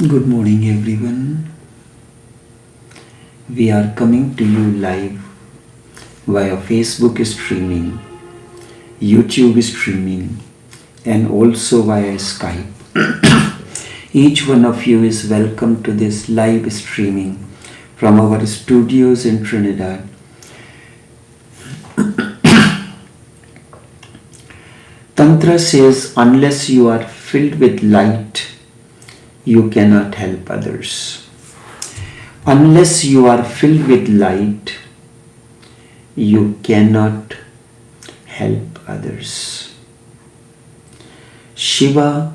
Good morning, everyone. We are coming to you live via Facebook streaming, YouTube streaming, and also via Skype. Each one of you is welcome to this live streaming from our studios in Trinidad. Tantra says, unless you are filled with light, you cannot help others. Unless you are filled with light, you cannot help others. Shiva,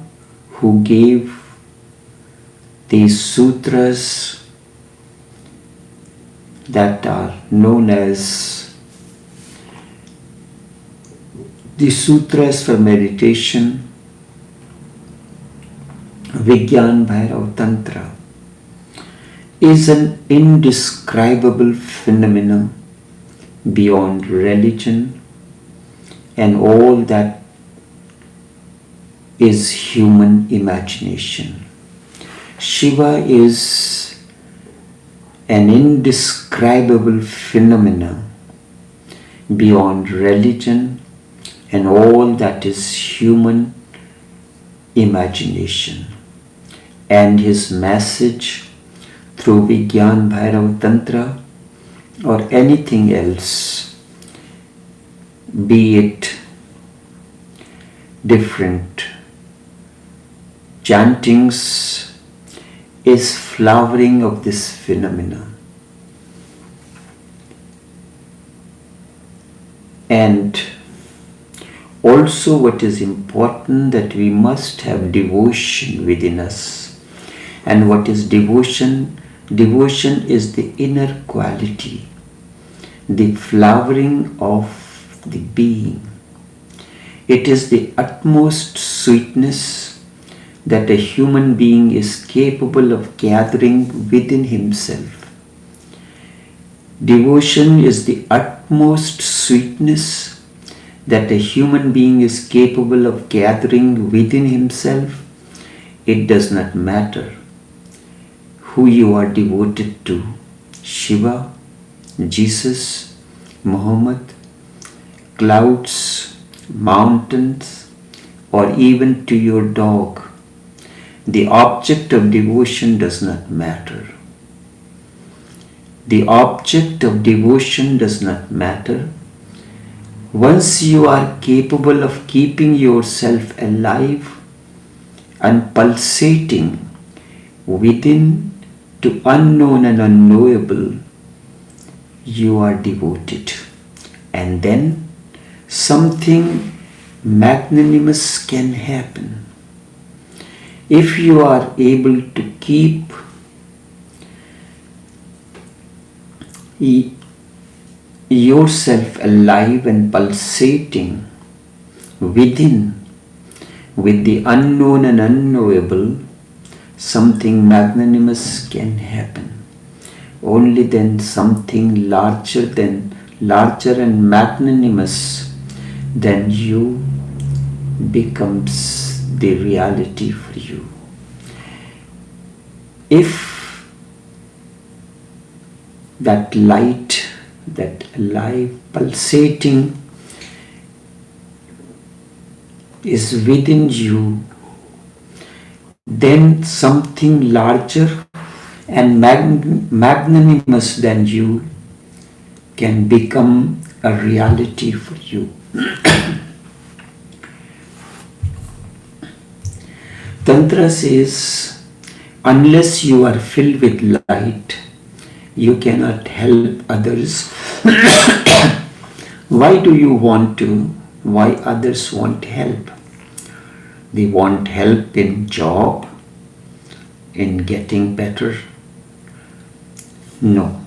who gave these sutras that are known as the sutras for meditation, Vigyan Bhairav Tantra, is an indescribable phenomenon beyond religion and all that is human imagination. Shiva is an indescribable phenomenon beyond religion and all that is human imagination. And his message through Vigyan Bhairav Tantra or anything else, be it different chantings, is flowering of this phenomenon. And also what is important, that we must have devotion within us. And what is devotion? Devotion is the inner quality, the flowering of the being. It is the utmost sweetness that a human being is capable of gathering within himself. Devotion is the utmost sweetness that a human being is capable of gathering within himself. It does not matter who you are devoted to, Shiva, Jesus, Muhammad, clouds, mountains, or even to your dog. The object of devotion does not matter. The object of devotion does not matter. Once you are capable of keeping yourself alive and pulsating within to unknown and unknowable, you are devoted. And then something magnanimous can happen. If you are able to keep yourself alive and pulsating within with the unknown and unknowable, something magnanimous can happen. Only then something larger and magnanimous than you becomes the reality for you. If that light, that alive, pulsating is within you, then something larger and magnanimous than you can become a reality for you. Tantra says, unless you are filled with light, you cannot help others. Why do you want to? Why others want help? They want help in job, in getting better. No.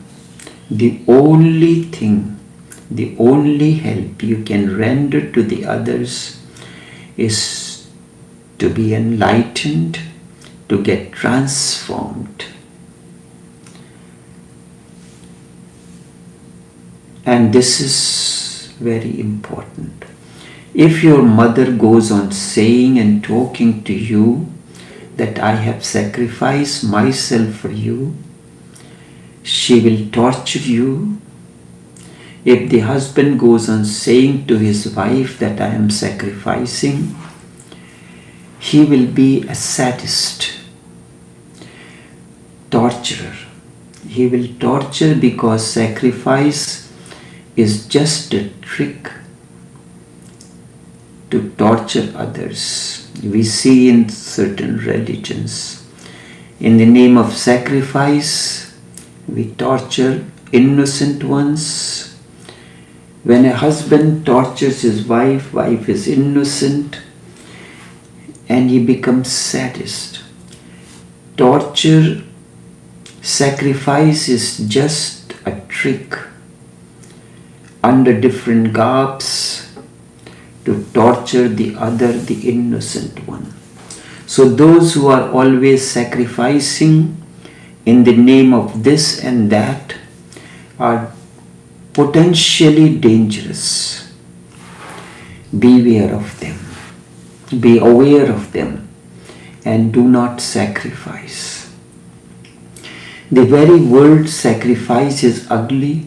The only thing, the only help you can render to the others is to be enlightened, to get transformed. And this is very important. If your mother goes on saying and talking to you that I have sacrificed myself for you, she will torture you. If the husband goes on saying to his wife that I am sacrificing, he will be a sadist, torturer. He will torture because sacrifice is just a trick to torture others. We see in certain religions, in the name of sacrifice, we torture innocent ones. When a husband tortures his wife, wife is innocent, and he becomes sadist. Torture, sacrifice is just a trick under different garbs to torture the other, the innocent one. So those who are always sacrificing in the name of this and that are potentially dangerous. Beware of them. Be aware of them and do not sacrifice. The very word sacrifice is ugly.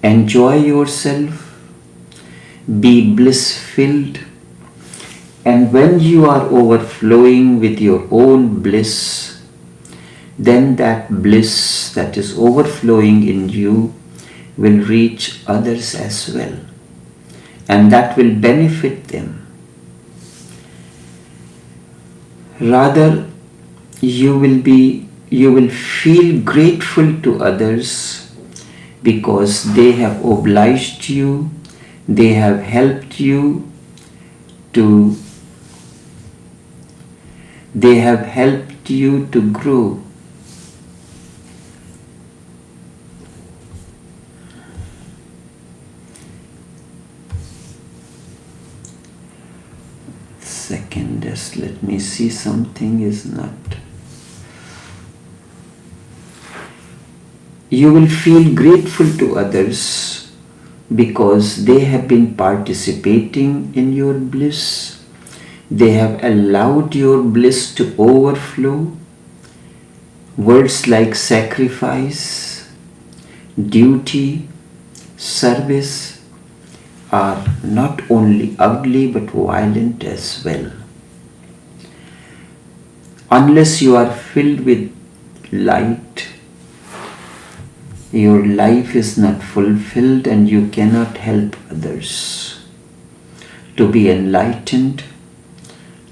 Enjoy yourself. Be bliss-filled. And when you are overflowing with your own bliss, then that bliss that is overflowing in you will reach others as well. And that will benefit them. Rather, you will feel grateful to others because they have obliged you, they have helped you to grow. Second, just let me see, something is not. You will feel grateful to others because they have been participating in your bliss. They have allowed your bliss to overflow. Words like sacrifice, duty, service are not only ugly but violent as well. Unless you are filled with light, your life is not fulfilled and you cannot help others to be enlightened,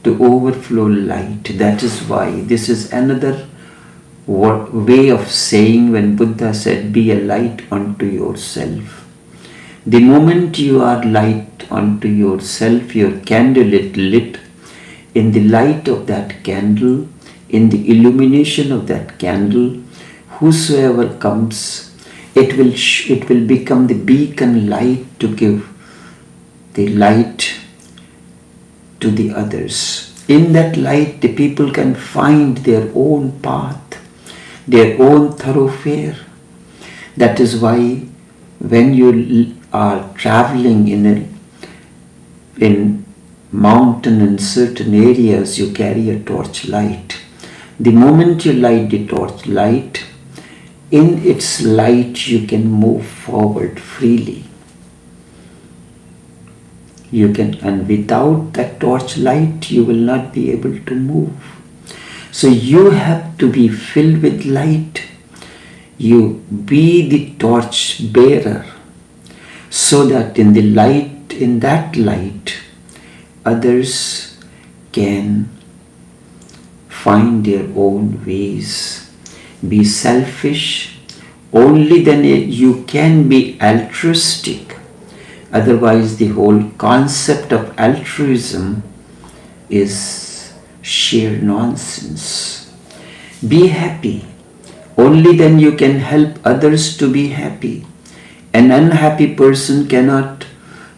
to overflow light. That is why this is another way of saying when Buddha said, be a light unto yourself. The moment you are light unto yourself, your candle is lit. In the light of that candle, in the illumination of that candle, whosoever comes, it will become the beacon light to give the light to the others. In that light, the people can find their own path, their own thoroughfare. That is why when you are traveling in mountain in certain areas, you carry a torch light. The moment you light the torch light, in its light you can move forward freely. You can, and without that torch light, you will not be able to move. So you have to be filled with light. You be the torch bearer, so that in that light, others can find their own ways. Be selfish, only then you can be altruistic. Otherwise, the whole concept of altruism is sheer nonsense. Be happy, only then you can help others to be happy. An unhappy person cannot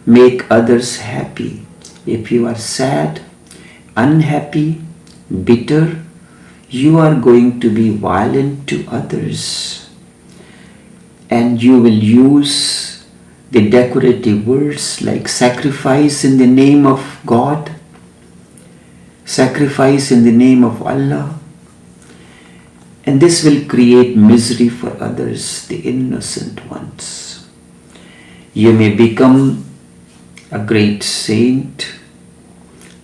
make others happy. If you are sad, unhappy, bitter, you are going to be violent to others. And you will use the decorative words like sacrifice in the name of God. sacrifice in the name of Allah, and this will create misery for others, the innocent ones. You may become a great saint.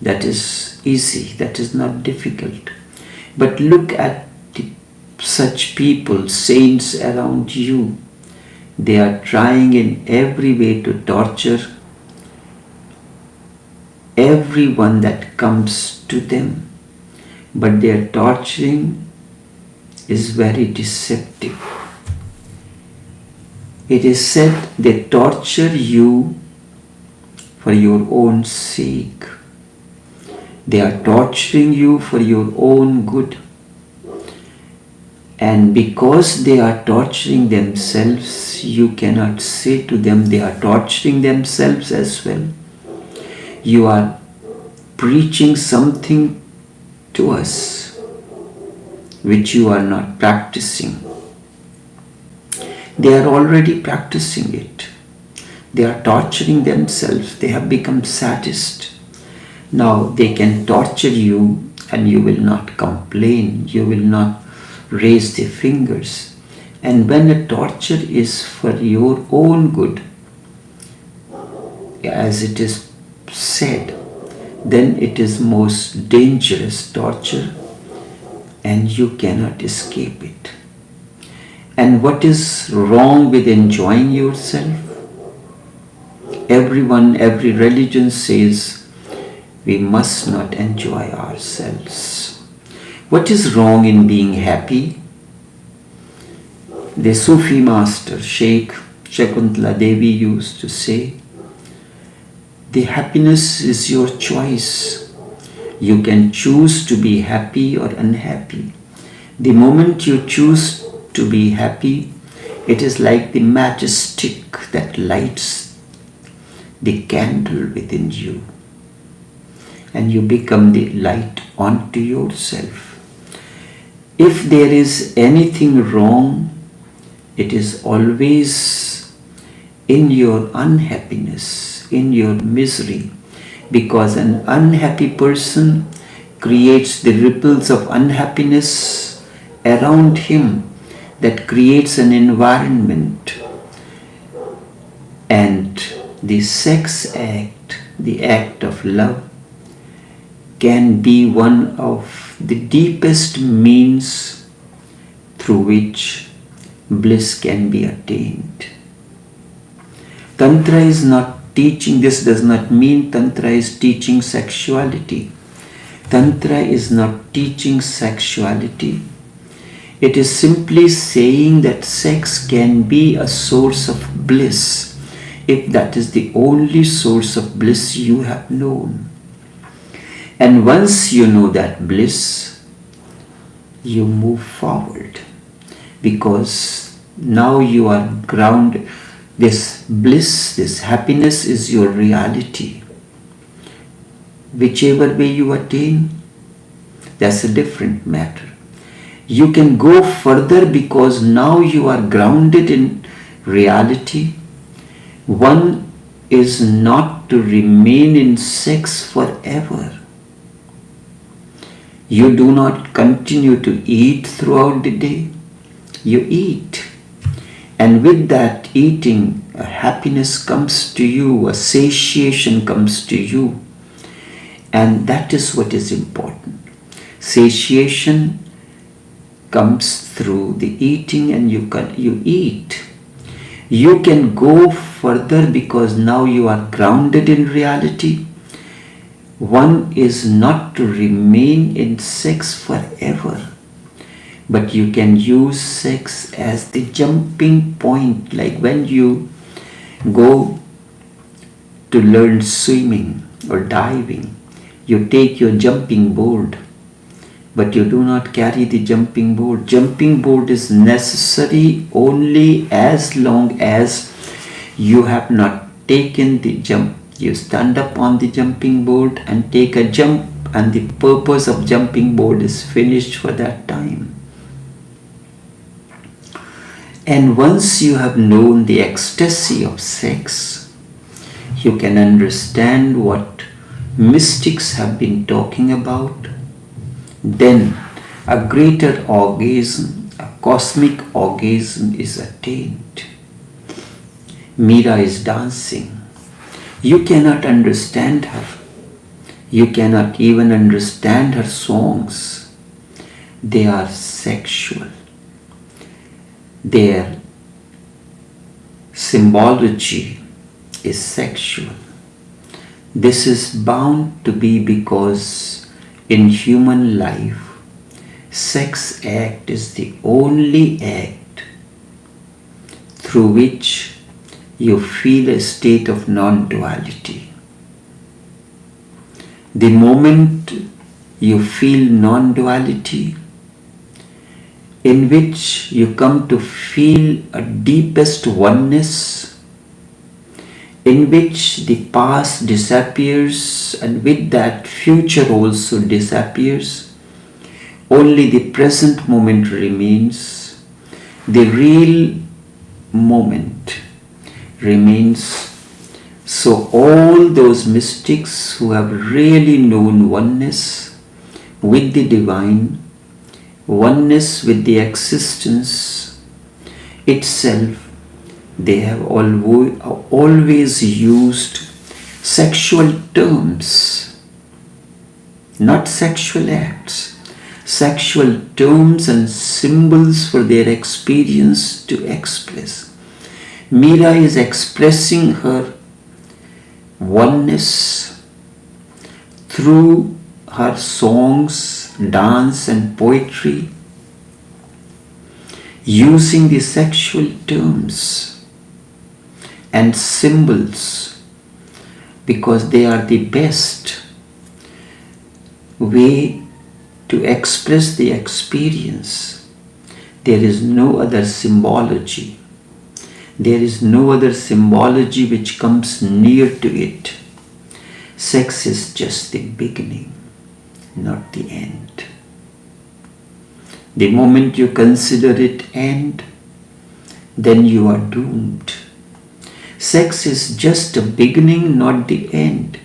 That is easy, that is not difficult. But look at such people, saints around you. They are trying in every way to torture everyone that comes to them. But their torturing is very deceptive. It is said they torture you for your own sake. They are torturing you for your own good. And because they are torturing themselves, you cannot say to them they are torturing themselves as well. You are preaching something to us which you are not practicing. They are already practicing it. They are torturing themselves. They have become sadist. Now they can torture you and you will not complain. You will not raise the fingers. And when a torture is for your own good, as it is said, then it is most dangerous torture and you cannot escape it. And what is wrong with enjoying yourself? Everyone, every religion says we must not enjoy ourselves. What is wrong in being happy? The Sufi master Sheikh Shakuntala Devi used to say, the happiness is your choice. You can choose to be happy or unhappy. The moment you choose to be happy, it is like the matchstick that lights the candle within you, and you become the light onto yourself. If there is anything wrong, it is always in your unhappiness, in your misery, because an unhappy person creates the ripples of unhappiness around him that creates an environment. And the sex act, the act of love, can be one of the deepest means through which bliss can be attained. Tantra is not teaching, this does not mean Tantra is teaching sexuality. Tantra is not teaching sexuality. It is simply saying that sex can be a source of bliss if that is the only source of bliss you have known. And once you know that bliss, you move forward, because now you are grounded. This bliss, this happiness is your reality. Whichever way you attain, that's a different matter. You can go further because now you are grounded in reality. One is not to remain in sex forever. You do not continue to eat throughout the day. You eat. And with that eating, a happiness comes to you, a satiation comes to you. And that is what is important. Satiation comes through the eating, and you eat. You can go further because now you are grounded in reality. One is not to remain in sex forever, but you can use sex as the jumping point, like when you go to learn swimming or diving. You take your jumping board, but you do not carry the jumping board. Jumping board is necessary only as long as you have not taken the jump. You stand up on the jumping board and take a jump, and the purpose of jumping board is finished for that time. And once you have known the ecstasy of sex, you can understand what mystics have been talking about, then a greater orgasm, a cosmic orgasm is attained. Meera is dancing. You cannot understand her. You cannot even understand her songs. They are sexual. Their symbology is sexual. This is bound to be because in human life, sex act is the only act through which you feel a state of non-duality. The moment you feel non-duality, in which you come to feel a deepest oneness, in which the past disappears and with that future also disappears, only the present moment remains, the real moment remains. So all those mystics who have really known oneness with the divine, oneness with the existence itself, they have always used sexual terms, not sexual acts, sexual terms and symbols for their experience to express. Meera is expressing her oneness through her songs, dance and poetry, using the sexual terms and symbols because they are the best way to express the experience. There is no other symbology. There is no other symbology which comes near to it. Sex is just the beginning, not the end. The moment you consider it end, then you are doomed. Sex is just a beginning, not the end.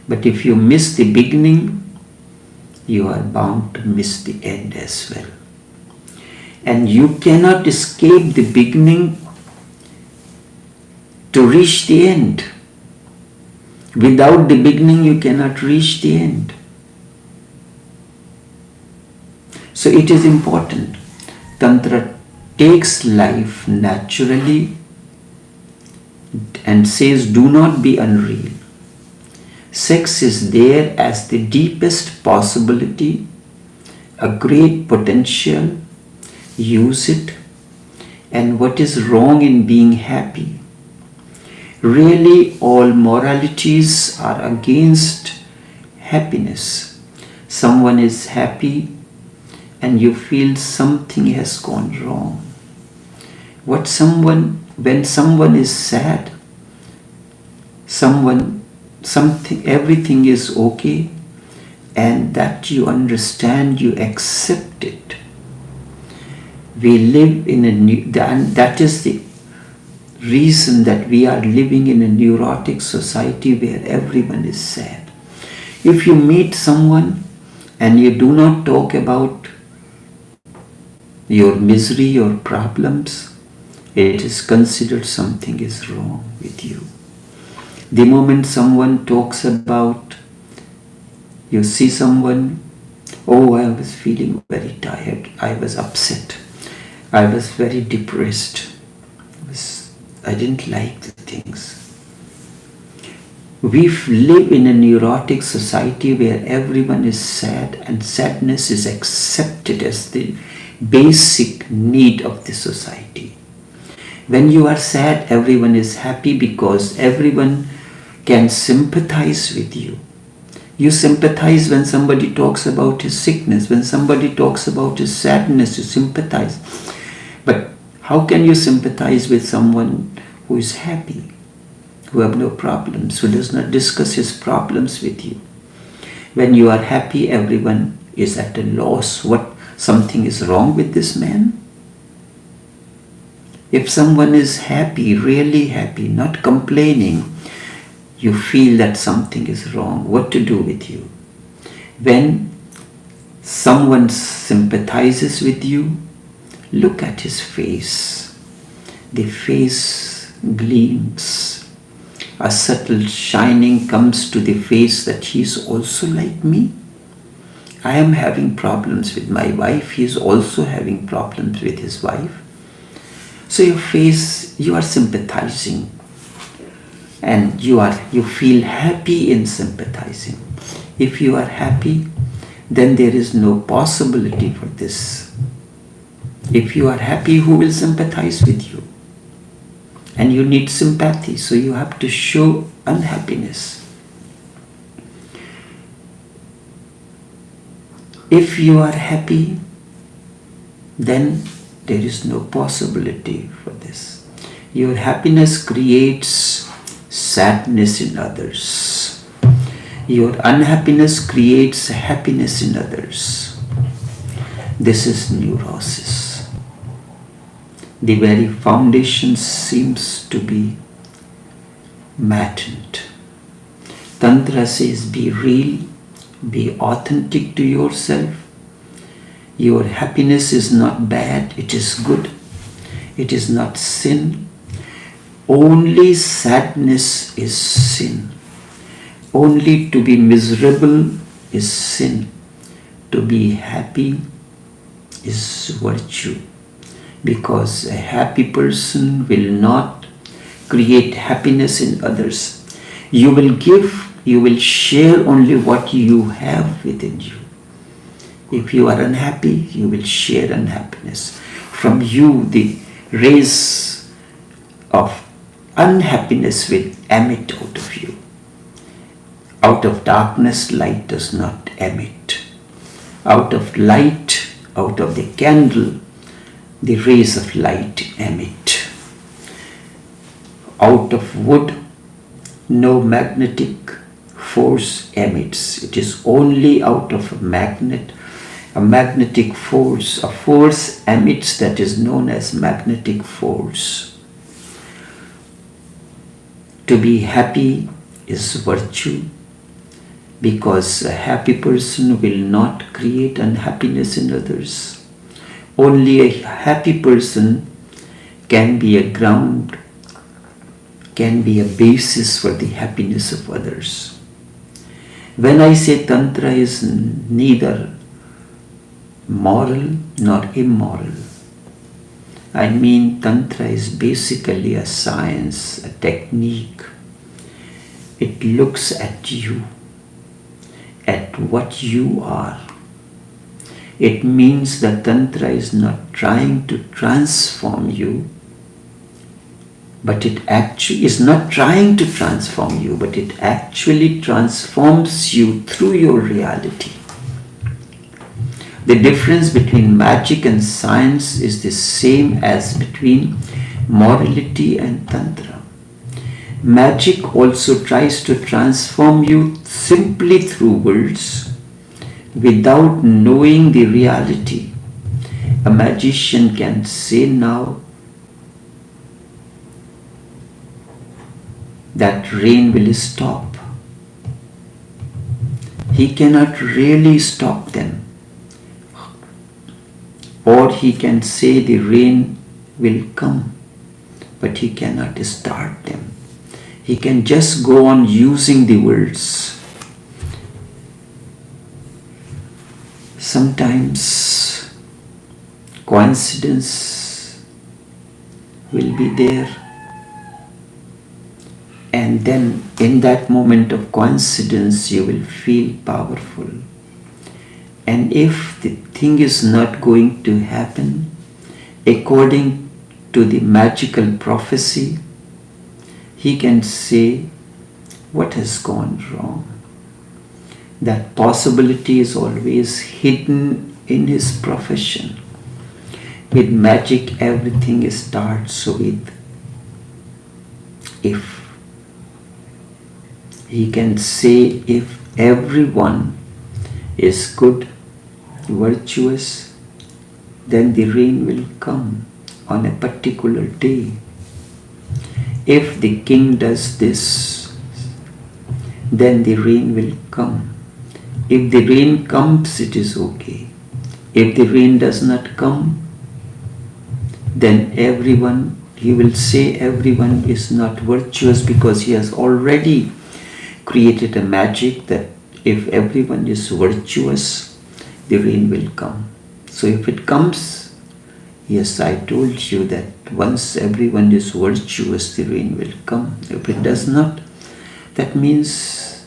But if you miss the beginning, you are bound to miss the end as well. And you cannot escape the beginning to reach the end. Without the beginning, you cannot reach the end. So it is important. Tantra takes life naturally and says, do not be unreal. Sex is there as the deepest possibility, a great potential. Use it. And what is wrong in being happy? Really, all moralities are against happiness. Someone is happy and you feel something has gone wrong. When someone is sad, everything is okay, and that you understand, you accept it. We live in and that is the reason that we are living in a neurotic society where everyone is sad. If you meet someone and you do not talk about your misery, your problems, it is considered something is wrong with you. The moment someone talks about, you see someone, oh, I was feeling very tired, I was upset, I was very depressed, I didn't like the things. We live in a neurotic society where everyone is sad and sadness is accepted as the basic need of the society. When you are sad, everyone is happy because everyone can sympathize with you. You sympathize when somebody talks about his sickness, when somebody talks about his sadness, you sympathize. But how can you sympathize with someone who is happy, who have no problems, who does not discuss his problems with you? When you are happy, everyone is at a loss. Something is wrong with this man? If someone is happy, really happy, not complaining, you feel that something is wrong, what to do with you. When someone sympathizes with you, look at his face. The face gleams. A subtle shining comes to the face that he is also like me. I am having problems with my wife. He is also having problems with his wife. So your face, you are sympathizing, and you feel happy in sympathizing. If you are happy, then there is no possibility for this. If you are happy, who will sympathize with you? And you need sympathy, so you have to show unhappiness. If you are happy, then there is no possibility for this. Your happiness creates sadness in others. Your unhappiness creates happiness in others. This is neurosis. The very foundation seems to be maddened. Tantra says, be real, be authentic to yourself. Your happiness is not bad, it is good. It is not sin. Only sadness is sin. Only to be miserable is sin. To be happy is virtue. Because a happy person will not create happiness in others. You will give, you will share only what you have within you. If you are unhappy, you will share unhappiness. From you, the rays of unhappiness will emit out of you. Out of darkness, light does not emit. Out of light, out of the candle, the rays of light emit. Out of wood, no magnetic force emits. It is only out of a magnetic force. A force emits that is known as magnetic force. To be happy is virtue, because a happy person will not create unhappiness in others. Only a happy person can be a ground, can be a basis for the happiness of others. When I say Tantra is neither moral nor immoral, I mean Tantra is basically a science, a technique. It looks at you, at what you are. It means that Tantra is not trying to transform you, but it actually is not trying to transform you, but it actually transforms you through your reality. The difference between magic and science is the same as between morality and Tantra. Magic also tries to transform you simply through words, without knowing the reality. A magician can say now that rain will stop. He cannot really stop them. Or he can say the rain will come, but he cannot start them. He can just go on using the words. Sometimes coincidence will be there, and then in that moment of coincidence you will feel powerful. And if the thing is not going to happen according to the magical prophecy, he can say, what has gone wrong? That possibility is always hidden in his profession. With magic, everything starts with if. He can say if everyone is good, virtuous, then the rain will come on a particular day. If the king does this, then the rain will come. If the rain comes, it is okay. If the rain does not come, then he will say everyone is not virtuous, because he has already created a magic that if everyone is virtuous, the rain will come. So if it comes, yes, I told you that once everyone is virtuous, the rain will come. If it does not, that means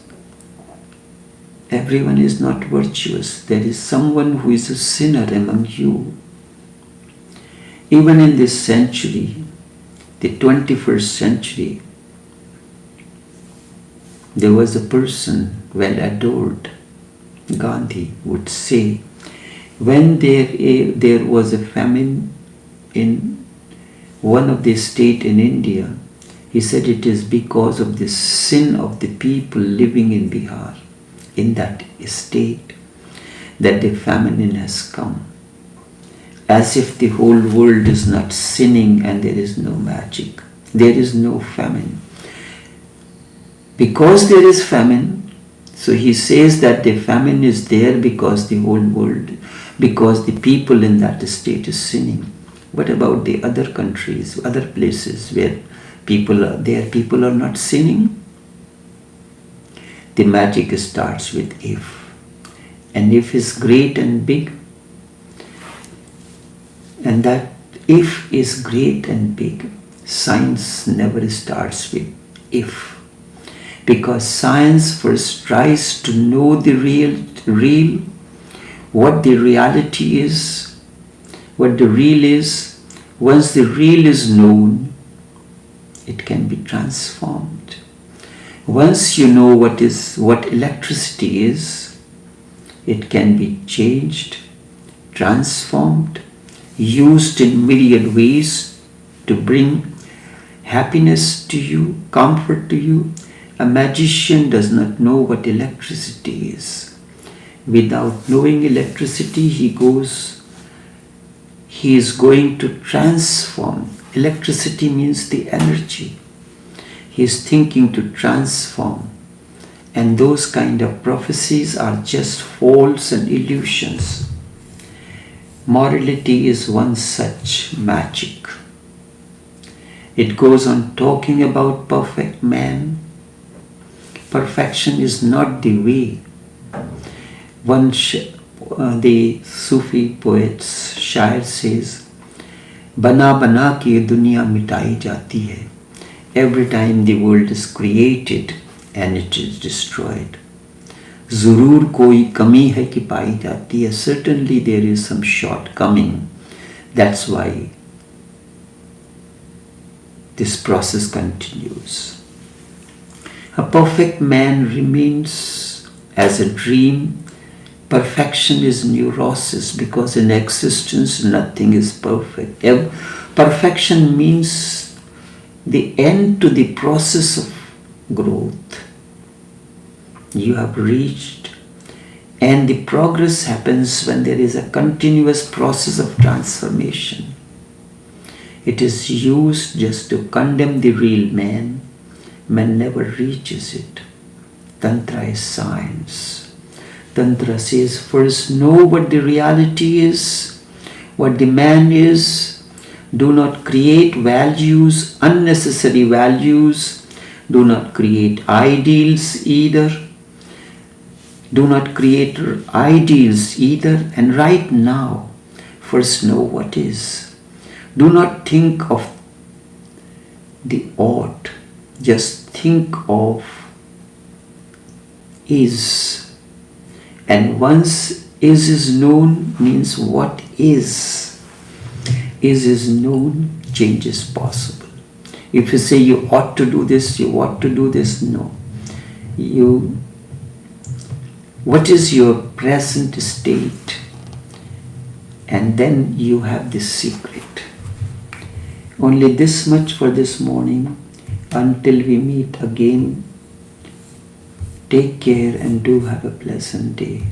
everyone is not virtuous. There is someone who is a sinner among you. Even in this century, the 21st century, there was a person well adored. Gandhi would say, when there was a famine in one of the states in India, he said it is because of the sin of the people living in Bihar, in that state, that the famine has come. As if the whole world is not sinning and there is no magic. There is no famine. Because there is famine, so he says that the famine is there because the whole world, because the people in that state is sinning. What about the other countries, other places where people are not sinning? The magic starts with if. And if is great and big. And that if is great and big. Science never starts with if. Because science first tries to know the real, what the reality is, what the real is. Once the real is known, it can be transformed. Once you know what electricity is, it can be changed, transformed, used in myriad ways to bring happiness to you, comfort to you. A magician does not know what electricity is. Without knowing electricity, he is going to transform. Electricity means the energy. He is thinking to transform. And those kind of prophecies are just false and illusions. Morality is one such magic. It goes on talking about perfect man. Perfection is not the way. The Sufi poet's shair says, "Bana bana ke dunya mitai jati hai." Every time the world is created and it is destroyed. Zurur koi kami hai ki pai jati hai. Certainly there is some shortcoming. That's why this process continues. A perfect man remains as a dream. Perfection is neurosis, because in existence nothing is perfect. Perfection means the end to the process of growth. You have reached, and the progress happens when there is a continuous process of transformation. It is used just to condemn the real man. Man never reaches it. Tantra is science. Tantra says first know what the reality is, what the man is. Do not create values, unnecessary values. Do not create ideals either. And right now, first know what is. Do not think of the ought. Just think of is. And once is known, means what is known, change is possible. If you say you ought to do this, no. What is your present state? And then you have this secret. Only this much for this morning. Until we meet again, take care and do have a pleasant day.